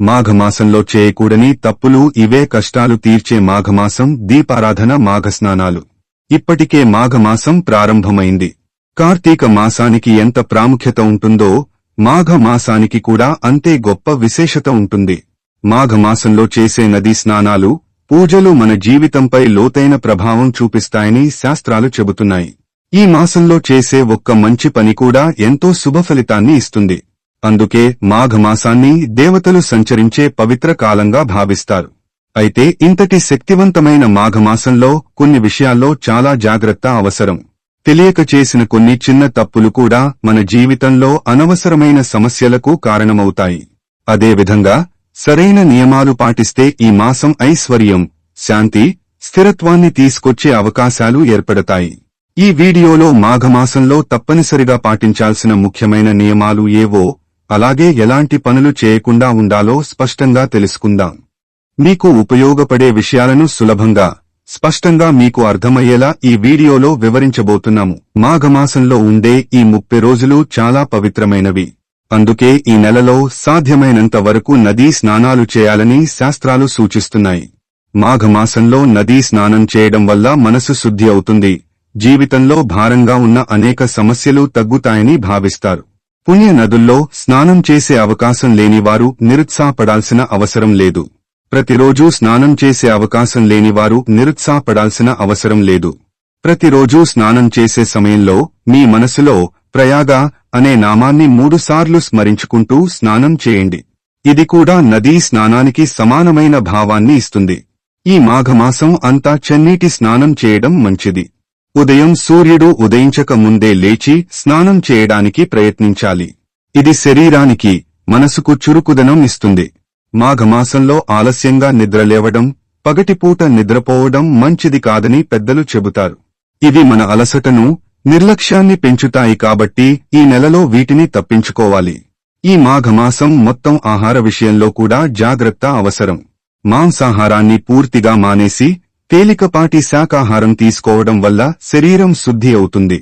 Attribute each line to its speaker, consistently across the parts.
Speaker 1: మాఘమాసంలో చేయకూడని తప్పులు ఇవే. కష్టాలు తీర్చే మాఘమాసం, దీపారాధన, మాఘస్నానాలు. ఇప్పటికే మాఘమాసం ప్రారంభమైంది. కార్తీక మాసానికి ఎంత ప్రాముఖ్యత ఉంటుందో మాఘమాసానికి కూడా అంతే గొప్ప విశేషత ఉంటుంది. మాఘమాసంలో చేసే నదీ స్నానాలు, పూజలు మన జీవితంపై లోతైన ప్రభావం చూపిస్తాయని శాస్త్రాలు చెబుతున్నాయి. ఈ మాసంలో చేసే ఒక్క మంచి పని కూడా ఎంతో శుభఫలితాన్ని ఇస్తుంది. అందుకే మాఘమాసాన్ని దేవతలు సంచరించే పవిత్ర కాలంగా భావిస్తారు. అయితే ఇంతటి శక్తివంతమైన మాఘమాసంలో కొన్ని విషయాల్లో చాలా జాగ్రత్త అవసరం. తెలియక చేసిన కొన్ని చిన్న తప్పులు కూడా మన జీవితంలో అనవసరమైన సమస్యలకు కారణమవుతాయి. అదేవిధంగా సరైన నియమాలు పాటిస్తే ఈ మాసం ఐశ్వర్యం, శాంతి, స్థిరత్వాన్ని తీసుకొచ్చే అవకాశాలు ఏర్పడతాయి. ఈ వీడియోలో మాఘమాసంలో తప్పనిసరిగా పాటించాల్సిన ముఖ్యమైన నియమాలు ఏవో, అలాగే ఎలాంటి పనులు చేయకుండా ఉండాలో స్పష్టంగా తెలుసుకుందాం. మీకు ఉపయోగపడే విషయాలను సులభంగా, స్పష్టంగా మీకు అర్థమయ్యేలా ఈ వీడియోలో వివరించబోతున్నాము. మాఘమాసంలో ఉండే ఈ 30 రోజులు చాలా పవిత్రమైనవి. అందుకే ఈ నెలలో సాధ్యమైనంత వరకు నదీ స్నానాలు చేయాలని శాస్త్రాలు సూచిస్తున్నాయి. మాఘమాసంలో నదీ స్నానం చేయడం వల్ల మనసు శుద్ధి అవుతుంది. జీవితంలో భారంగా ఉన్న అనేక సమస్యలు తగ్గుతాయని భావిస్తారు. పుణ్య నదుల్లో స్నానం చేసే అవకాశం లేనివారు నిరుత్సాహపడాల్సిన అవసరం లేదు. ప్రతిరోజూ స్నానం చేసే అవకాశం లేనివారు నిరుత్సాహపడాల్సిన అవసరం లేదు. ప్రతిరోజూ స్నానం చేసే సమయంలో మీ మనసులో ప్రయాగ అనే నామాన్ని 3 సార్లు స్మరించుకుంటూ స్నానం చేయండి. ఇది కూడా నదీ స్నానానికి సమానమైన భావాన్ని ఇస్తుంది. ఈ మాఘమాసం అంతా చన్నీటి స్నానం చేయడం మంచిది. ఉదయం సూర్యుడు ఉదయించక ముందే లేచి స్నానం చేయడానికి ప్రయత్నించాలి. ఇది శరీరానికి, మనసుకు చురుకుదనం ఇస్తుంది. మాఘమాసంలో ఆలస్యంగా నిద్రలేవడం, పగటిపూట నిద్రపోవడం మంచిది కాదని పెద్దలు చెబుతారు. ఇవి మన అలసటను, నిర్లక్ష్యాన్ని పెంచుతాయి. కాబట్టి ఈ నెలలో వీటిని తప్పించుకోవాలి. ఈ మాఘమాసం మొత్తం ఆహార విషయంలో కూడా జాగ్రత్త అవసరం. మాంసాహారాన్ని పూర్తిగా మానేసి తేలికపాటి శాకాహారం తీసుకోవడం వల్ల శరీరం శుద్ధి అవుతుంది.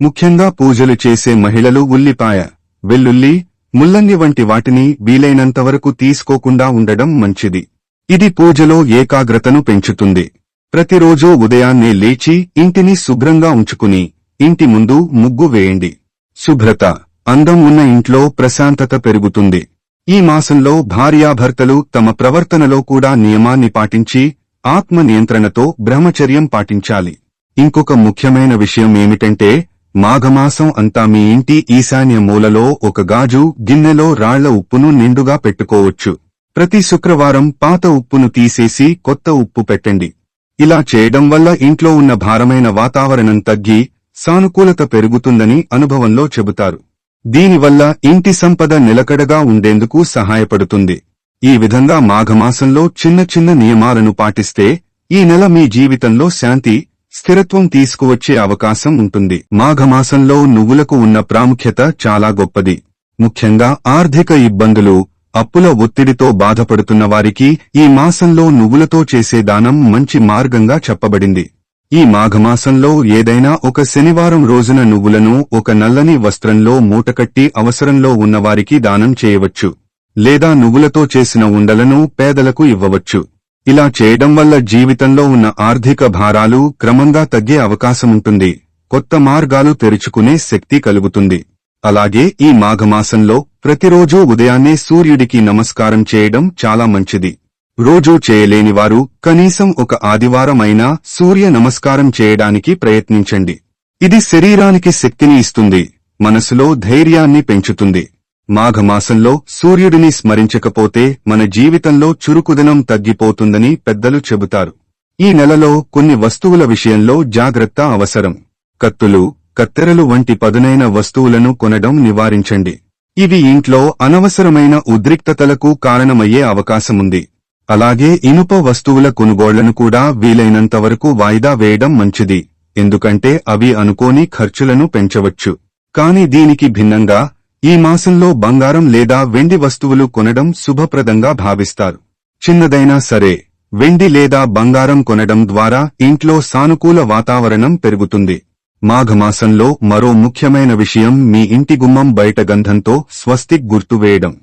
Speaker 1: ముఖ్యంగా పూజలు చేసే మహిళలు ఉల్లిపాయ, వెల్లుల్లి, ముల్లంగి వంటి వాటిని వీలైనంతవరకు తీసుకోకుండా ఉండడం మంచిది. ఇది పూజలో ఏకాగ్రతను పెంచుతుంది. ప్రతిరోజూ ఉదయాన్నే లేచి ఇంటిని శుభ్రంగా ఉంచుకుని ఇంటి ముందు ముగ్గు వేయండి. శుభ్రత, అందం ఉన్న ఇంట్లో ప్రశాంతత పెరుగుతుంది. ఈ మాసంలో భార్యాభర్తలు తమ ప్రవర్తనలో కూడా నియమాన్ని పాటించి ఆత్మ నియంత్రణతో బ్రహ్మచర్యం పాటించాలి. ఇంకొక ముఖ్యమైన విషయం ఏమిటంటే, మాఘమాసం అంతా మీ ఇంటి ఈశాన్య మూలలో ఒక గాజు గిన్నెలో రాళ్ల ఉప్పును నిండుగా పెట్టుకోవచ్చు. ప్రతి శుక్రవారం పాత ఉప్పును తీసేసి కొత్త ఉప్పు పెట్టండి. ఇలా చేయడం వల్ల ఇంట్లో ఉన్న భారమైన వాతావరణం తగ్గి సానుకూలత పెరుగుతుందని అనుభవంలో చెబుతారు. దీనివల్ల ఇంటి సంపద నిలకడగా ఉండేందుకు సహాయపడుతుంది. ఈ విధంగా మాఘమాసంలో చిన్న చిన్న నియమాలను పాటిస్తే ఈ నెల మీ జీవితంలో శాంతి, స్థిరత్వం తీసుకువచ్చే అవకాశం ఉంటుంది. మాఘమాసంలో నువ్వులకు ఉన్న ప్రాముఖ్యత చాలా గొప్పది. ముఖ్యంగా ఆర్థిక ఇబ్బందులు, అప్పుల ఒత్తిడితో బాధపడుతున్న వారికి ఈ మాసంలో నువ్వులతో చేసే దానం మంచి మార్గంగా చెప్పబడింది. ఈ మాఘమాసంలో ఏదైనా ఒక శనివారం రోజున నువ్వులను ఒక నల్లని వస్త్రంలో మూటకట్టి అవసరంలో ఉన్నవారికి దానం చేయవచ్చు. లేదా నువ్వులతో చేసిన ఉండలను పేదలకు ఇవ్వవచ్చు. ఇలా చేయడం వల్ల జీవితంలో ఉన్న ఆర్థిక భారాలు క్రమంగా తగ్గే అవకాశముంటుంది. కొత్త మార్గాలు తెరుచుకునే శక్తి కలుగుతుంది. అలాగే ఈ మాఘమాసంలో ప్రతిరోజూ ఉదయాన్నే సూర్యుడికి నమస్కారం చేయడం చాలా మంచిది. రోజూ చేయలేనివారు కనీసం ఒక ఆదివారం అయినా సూర్య నమస్కారం చేయడానికి ప్రయత్నించండి. ఇది శరీరానికి శక్తిని ఇస్తుంది, మనసులో ధైర్యాన్ని పెంచుతుంది. మాఘమాసంలో సూర్యుడిని స్మరించకపోతే మన జీవితంలో చురుకుదనం తగ్గిపోతుందని పెద్దలు చెబుతారు. ఈ నెలలో కొన్ని వస్తువుల విషయంలో జాగ్రత్త అవసరం. కత్తులు, కత్తెరలు వంటి పదునైన వస్తువులను కొనడం నివారించండి. ఇవి ఇంట్లో అనవసరమైన ఉద్రిక్తతలకు కారణమయ్యే అవకాశముంది. అలాగే ఇనుప వస్తువుల కొనుగోళ్లను కూడా వీలైనంతవరకు వాయిదా వేయడం మంచిది. ఎందుకంటే అవి అనుకోని ఖర్చులను పెంచవచ్చు. కాని దీనికి భిన్నంగా ఈ మాసంలో బంగారం లేదా వెండి వస్తువులు కొనడం శుభప్రదంగా భావిస్తారు. చిన్నదైనా సరే వెండి లేదా బంగారం కొనడం ద్వారా ఇంట్లో సానుకూల వాతావరణం పెరుగుతుంది. మాఘమాసంలో మరో ముఖ్యమైన విషయం మీ ఇంటి గుమ్మం బయట గంధంతో స్వస్తిక్ గుర్తు వేయడం.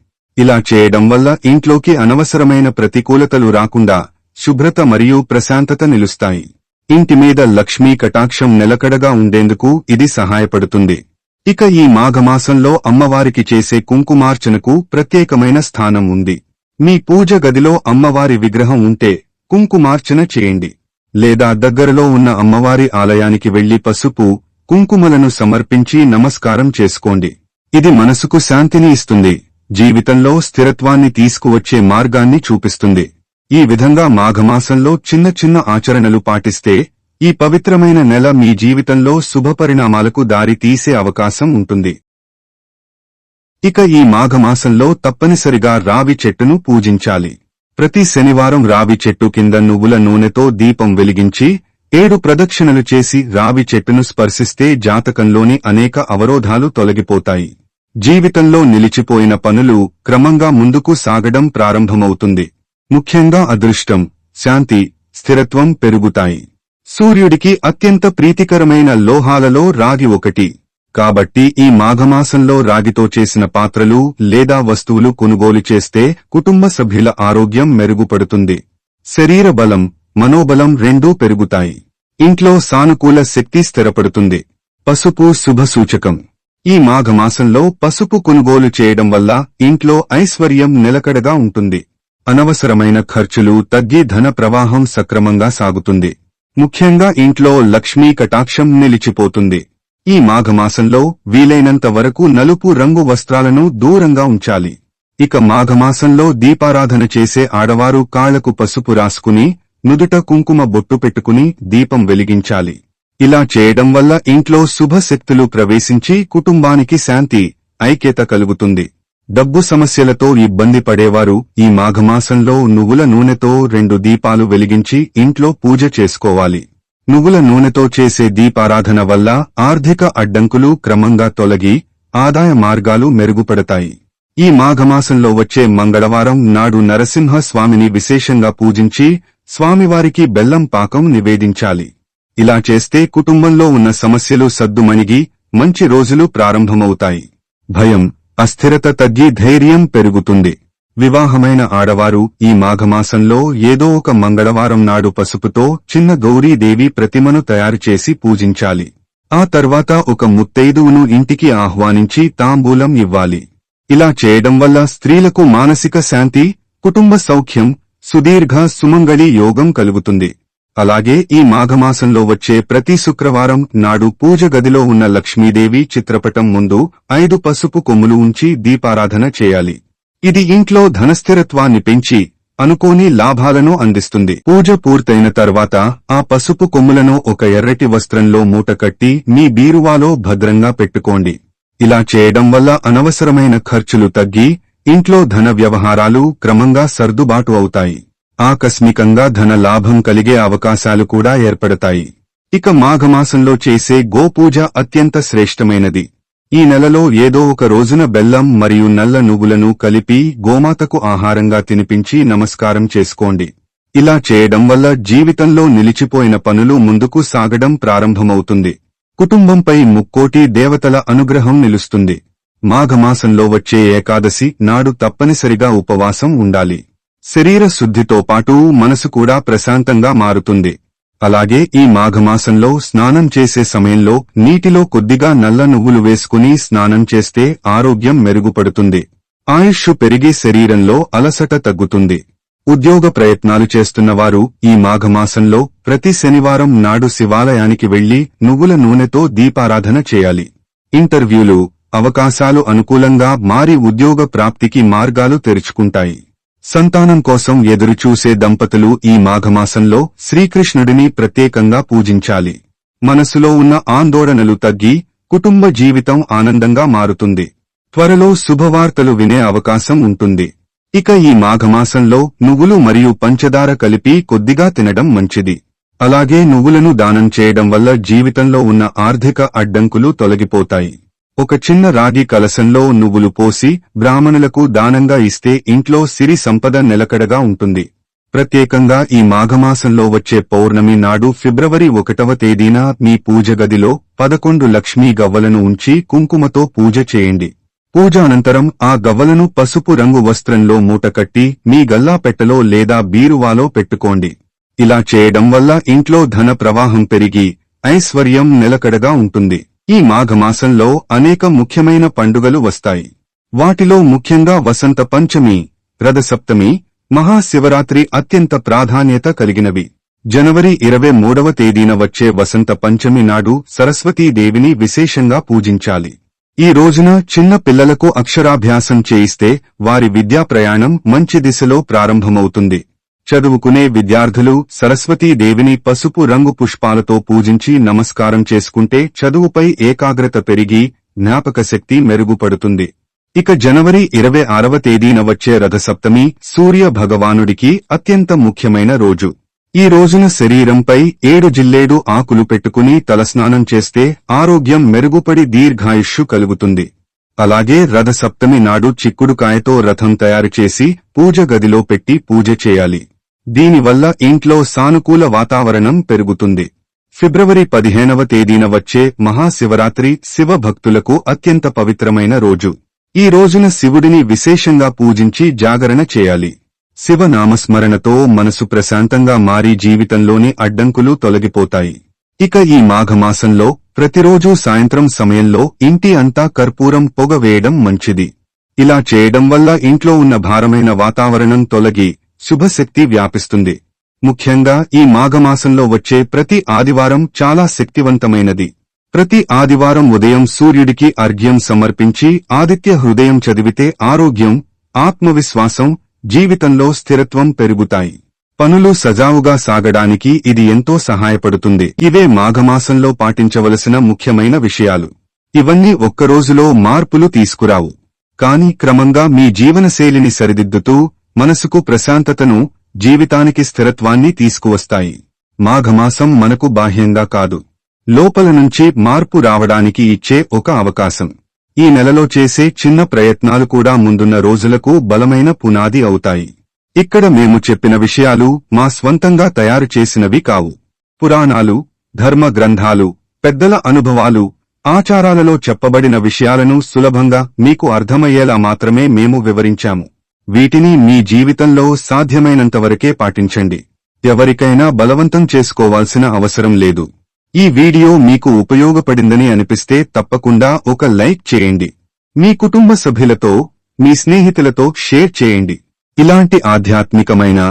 Speaker 1: ఇలా చేయడం వల్ల ఇంట్లోకి అనవసరమైన ప్రతికూలతలు రాకుండా శుభ్రత మరియు ప్రశాంతత నిలుస్తాయి. ఇంటి మీద లక్ష్మీ కటాక్షం నిలకడగా ఉండేందుకు ఇది సహాయపడుతుంది. ఇక ఈ మాఘమాసంలో అమ్మవారికి చేసే కుంకుమార్చనకు ప్రత్యేకమైన స్థానం ఉంది. మీ పూజ గదిలో అమ్మవారి విగ్రహం ఉంటే కుంకుమార్చన చేయండి. లేదా దగ్గరలో ఉన్న అమ్మవారి ఆలయానికి వెళ్లి పసుపు, కుంకుమలను సమర్పించి నమస్కారం చేసుకోండి. ఇది మనసుకు శాంతిని ఇస్తుంది, జీవితంలో స్థిరత్వాన్ని తీసుకువచ్చే మార్గాన్ని చూపిస్తుంది. ఈ విధంగా మాఘమాసంలో చిన్న చిన్న ఆచరణలు పాటిస్తే ఈ పవిత్రమైన నెల మీ జీవితంలో శుభపరిణామాలకు దారి తీసే అవకాశం ఉంటుంది. ఇక ఈ మాఘమాసంలో తప్పనిసరిగా రావి చెట్టును పూజించాలి. ప్రతి శనివారం రావి చెట్టు కింద నువ్వుల నూనెతో దీపం వెలిగించి 7 ప్రదక్షిణలు చేసి రావి చెట్టును స్పర్శిస్తే జాతకంలోని అనేక అవరోధాలు తొలగిపోతాయి. జీవితంలో నిలిచిపోయిన పనులు క్రమంగా ముందుకు సాగడం ప్రారంభమవుతుంది. ముఖ్యంగా అదృష్టం, శాంతి, స్థిరత్వం పెరుగుతాయి. సూర్యుడికి అత్యంత ప్రీతికరమైన లోహాలలో రాగి ఒకటి. కాబట్టి ఈ మాఘమాసంలో రాగితో చేసిన పాత్రలు లేదా వస్తువులు కొనుగోలు చేస్తే కుటుంబ సభ్యుల ఆరోగ్యం మెరుగుపడుతుంది. శరీర బలం, మనోబలం రెండూ పెరుగుతాయి. ఇంట్లో సానుకూల శక్తి స్థిరపడుతుంది. పసుపు శుభసూచకం. ఈ మాఘమాసంలో పసుపు కొనుగోలు చేయడం వల్ల ఇంట్లో ఐశ్వర్యం నిలకడగా ఉంటుంది. అనవసరమైన ఖర్చులు తగ్గి ధన ప్రవాహం సక్రమంగా సాగుతుంది. ముఖ్యంగా ఇంట్లో లక్ష్మీ కటాక్షం నిలిచిపోతుంది. ఈ మాఘమాసంలో వీలైనంత వరకు నలుపు రంగు వస్త్రాలను దూరంగా ఉంచాలి. ఇక మాఘమాసంలో దీపారాధన చేసే ఆడవారు కాళ్లకు పసుపు రాసుకుని నుదుట కుంకుమ బొట్టు పెట్టుకుని దీపం వెలిగించాలి. ఇలా చేయడం వల్ల ఇంట్లో శుభశక్తులు ప్రవేశించి కుటుంబానికి శాంతి, ఐక్యత కలుగుతుంది. డబ్బు సమస్యలతో ఇబ్బంది పడేవారు ఈ మాఘమాసంలో నువ్వుల నూనెతో 2 దీపాలు వెలిగించి ఇంట్లో పూజ చేసుకోవాలి. నువ్వుల నూనెతో చేసే దీపారాధన వల్ల ఆర్థిక అడ్డంకులు క్రమంగా తొలగి ఆదాయ మార్గాలు మెరుగుపడతాయి. ఈ మాఘమాసంలో వచ్చే మంగళవారం నాడు నరసింహ స్వామిని విశేషంగా పూజించి స్వామివారికి బెల్లం పాకం నివేదించాలి. ఇలా చేస్తే కుటుంబంలో ఉన్న సమస్యలు సద్దుమణిగి మంచి రోజులు ప్రారంభమవుతాయి. భయం, అస్థిరత తగ్గి ధైర్యం పెరుగుతుంది. వివాహమైన ఆడవారు ఈ మాఘమాసంలో ఏదో ఒక మంగళవారం నాడు పసుపుతో చిన్న గౌరీదేవి ప్రతిమను తయారుచేసి పూజించాలి. ఆ తర్వాత ఒక ముత్తైదువును ఇంటికి ఆహ్వానించి తాంబూలం ఇవ్వాలి. ఇలా చేయడం వల్ల స్త్రీలకు మానసిక శాంతి, కుటుంబ సౌఖ్యం, సుదీర్ఘ సుమంగళి యోగం కలుగుతుంది. అలాగే ఈ మాఘమాసంలో వచ్చే ప్రతి శుక్రవారం నాడు పూజ గదిలో ఉన్న లక్ష్మీదేవి చిత్రపటం ముందు 5 పసుపు కొమ్ములు ఉంచి దీపారాధన చేయాలి. ఇది ఇంట్లో ధనస్థిరత్వాన్ని పెంచి అనుకోని లాభాలను అందిస్తుంది. పూజ పూర్తయిన తర్వాత ఆ పసుపు కొమ్ములను ఒక ఎర్రటి వస్త్రంలో మూటకట్టి మీ బీరువాలో భద్రంగా పెట్టుకోండి. ఇలా చేయడం వల్ల అనవసరమైన ఖర్చులు తగ్గి ఇంట్లో ధన వ్యవహారాలు క్రమంగా సర్దుబాటు అవుతాయి. ఆకస్మికంగా ధన లాభం కలిగే అవకాశాలు కూడా ఏర్పడతాయి. ఇక మాఘమాసంలో చేసే గోపూజ అత్యంత శ్రేష్టమైనది. ఈ నెలలో ఏదో ఒక రోజున బెల్లం మరియు నల్ల నువ్వులను కలిపి గోమాతకు ఆహారంగా తినిపించి నమస్కారం చేసుకోండి. ఇలా చేయడం వల్ల జీవితంలో నిలిచిపోయిన పనులు ముందుకు సాగడం ప్రారంభమవుతుంది. కుటుంబంపై ముక్కోటి దేవతల అనుగ్రహం నిలుస్తుంది. మాఘమాసంలో వచ్చే ఏకాదశి నాడు తప్పనిసరిగా ఉపవాసం ఉండాలి. శరీర శుద్ధితో పాటు మనసు కూడా ప్రశాంతంగా మారుతుంది. అలాగే ఈ మాఘమాసంలో స్నానం చేసే సమయంలో నీటిలో కొద్దిగా నల్ల నువ్వులు వేసుకుని స్నానం చేస్తే ఆరోగ్యం మెరుగుపడుతుంది. ఆయుష్ పెరిగి శరీరంలో అలసట తగ్గుతుంది. ఉద్యోగ ప్రయత్నాలు చేస్తున్నవారు ఈ మాఘమాసంలో ప్రతి శనివారం నాడు శివాలయానికి వెళ్లి నువ్వుల నూనెతో దీపారాధన చేయాలి. ఇంటర్వ్యూలు, అవకాశాలు అనుకూలంగా మారి ఉద్యోగ ప్రాప్తికి మార్గాలు తెరుచుకుంటాయి. సంతానం కోసం ఎదురుచూసే దంపతులు ఈ మాఘమాసంలో శ్రీకృష్ణుడిని ప్రత్యేకంగా పూజించాలి. మనసులో ఉన్న ఆందోళనలు తగ్గి కుటుంబ జీవితం ఆనందంగా మారుతుంది. త్వరలో శుభవార్తలు వినే అవకాశం ఉంటుంది. ఇక ఈ మాఘమాసంలో నువ్వులు మరియు పంచదార కలిపి కొద్దిగా తినడం మంచిది. అలాగే నువ్వులను దానం చేయడం వల్ల జీవితంలో ఉన్న ఆర్థిక అడ్డంకులు తొలగిపోతాయి. ఒక చిన్న రాగి కలశంలో నువ్వులు పోసి బ్రాహ్మణులకు దానంగా ఇస్తే ఇంట్లో సిరి సంపద నిలకడగా ఉంటుంది. ప్రత్యేకంగా ఈ మాఘమాసంలో వచ్చే పౌర్ణమి నాడు ఫిబ్రవరి 1వ తేదీన మీ పూజ గదిలో 11 లక్ష్మీ గవ్వలను ఉంచి కుంకుమతో పూజ చేయండి. పూజ అనంతరం ఆ గవ్వలను పసుపు రంగు వస్త్రంలో మూటకట్టి మీ గల్లాపెట్టెలో లేదా బీరువాలో పెట్టుకోండి. ఇలా చేయడం వల్ల ఇంట్లో ధన ప్రవాహం పెరిగి ఐశ్వర్యం నిలకడగా ఉంటుంది. ఈ మాఘమాసంలో అనేక ముఖ్యమైన పండుగలు వస్తాయి. వాటిలో ముఖ్యంగా వసంత పంచమి, రథసప్తమి, మహాశివరాత్రి అత్యంత ప్రాధాన్యత కలిగినవి. జనవరి 23వ తేదీన వచ్చే వసంత పంచమి నాడు సరస్వతీదేవిని విశేషంగా పూజించాలి. ఈ రోజున చిన్న పిల్లలకు అక్షరాభ్యాసం చేయిస్తే వారి విద్యా ప్రయాణం మంచి దిశలో ప్రారంభమవుతుంది. చదువుకునే విద్యార్థులు సరస్వతీదేవిని పసుపు రంగు పుష్పాలతో పూజించి నమస్కారం చేసుకుంటే చదువుపై ఏకాగ్రత పెరిగి జ్ఞాపకశక్తి మెరుగుపడుతుంది. ఇక జనవరి 26వ తేదీన వచ్చే రథసప్తమి సూర్య భగవానుడికి అత్యంత ముఖ్యమైన రోజు. ఈ రోజున శరీరంపై 7 జిల్లేడు ఆకులు పెట్టుకుని తలస్నానం చేస్తే ఆరోగ్యం మెరుగుపడి దీర్ఘాయుష్షు కలుగుతుంది. అలాగే రథసప్తమి నాడు చిక్కుడుకాయతో రథం తయారుచేసి పూజ గదిలో పెట్టి పూజ చేయాలి. దీనివల్ల ఇంట్లో సానుకూల వాతావరణం పెరుగుతుంది. ఫిబ్రవరి 15వ తేదీన వచ్చే మహాశివరాత్రి శివ భక్తులకు అత్యంత పవిత్రమైన రోజు. ఈ రోజున శివుడిని విశేషంగా పూజించి జాగరణ చేయాలి. శివనామస్మరణతో మనసు ప్రశాంతంగా మారి జీవితంలోని అడ్డంకులు తొలగిపోతాయి. ఇక ఈ మాఘమాసంలో ప్రతిరోజూ సాయంత్రం సమయంలో ఇంటి అంతా కర్పూరం పొగ వేయడం మంచిది. ఇలా చేయడం వల్ల ఇంట్లో ఉన్న భారమైన వాతావరణం తొలగి శుభశక్తి వ్యాపిస్తుంది. ముఖ్యంగా ఈ మాఘమాసంలో వచ్చే ప్రతి ఆదివారం చాలా శక్తివంతమైనది. ప్రతి ఆదివారం ఉదయం సూర్యుడికి అర్ఘ్యం సమర్పించి ఆదిత్య హృదయం చదివితే ఆరోగ్యం, ఆత్మవిశ్వాసం, జీవితంలో స్థిరత్వం పెరుగుతాయి. పనులు సజావుగా సాగడానికి ఇది ఎంతో సహాయపడుతుంది. ఇవే మాఘమాసంలో పాటించవలసిన ముఖ్యమైన విషయాలు. ఇవన్నీ ఒక్కరోజులో మార్పులు తీసుకురావు. కాని క్రమంగా మీ జీవనశైలిని సరిదిద్దుతూ మనసుకు ప్రశాంతతను, జీవితానికి స్థిరత్వాన్ని తీసుకువస్తాయి. మాఘమాసం మనకు బాహ్యంగా కాదు, లోపల నుంచి మార్పు రావడానికి ఇచ్చే ఒక అవకాశం. ఈ నెలలో చేసే చిన్న ప్రయత్నాలు కూడా ముందున్న రోజులకు బలమైన పునాది అవుతాయి. ఇక్కడ మేము చెప్పిన విషయాలు మా స్వంతంగా తయారు చేసినవి కావు. పురాణాలు, ధర్మ గ్రంథాలు, పెద్దల అనుభవాలు, ఆచారాలలో చెప్పబడిన విషయాలను సులభంగా మీకు అర్థమయ్యేలా మాత్రమే మేము వివరించాము. వీటిని మీ జీవితంలో సాధ్యమైనంతవరకే పాటించండి. ఎవరికైనా బలవంతం చేసుకోవాల్సిన అవసరం లేదు. ఈ వీడియో మీకు ఉపయోగపడిందని అనిపిస్తే తప్పకుండా ఒక లైక్ చేయండి. మీ కుటుంబ సభ్యులతో, మీ స్నేహితులతో షేర్ చేయండి. ఇలాంటి ఆధ్యాత్మికమైన,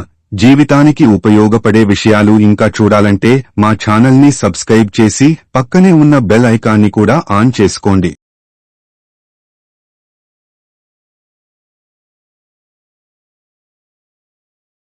Speaker 1: జీవితానికి ఉపయోగపడే విషయాలు ఇంకా చూడాలంటే మా ఛానల్ని సబ్స్క్రైబ్ చేసి పక్కనే ఉన్న బెల్ ఐకాన్ని కూడా ఆన్ చేసుకోండి.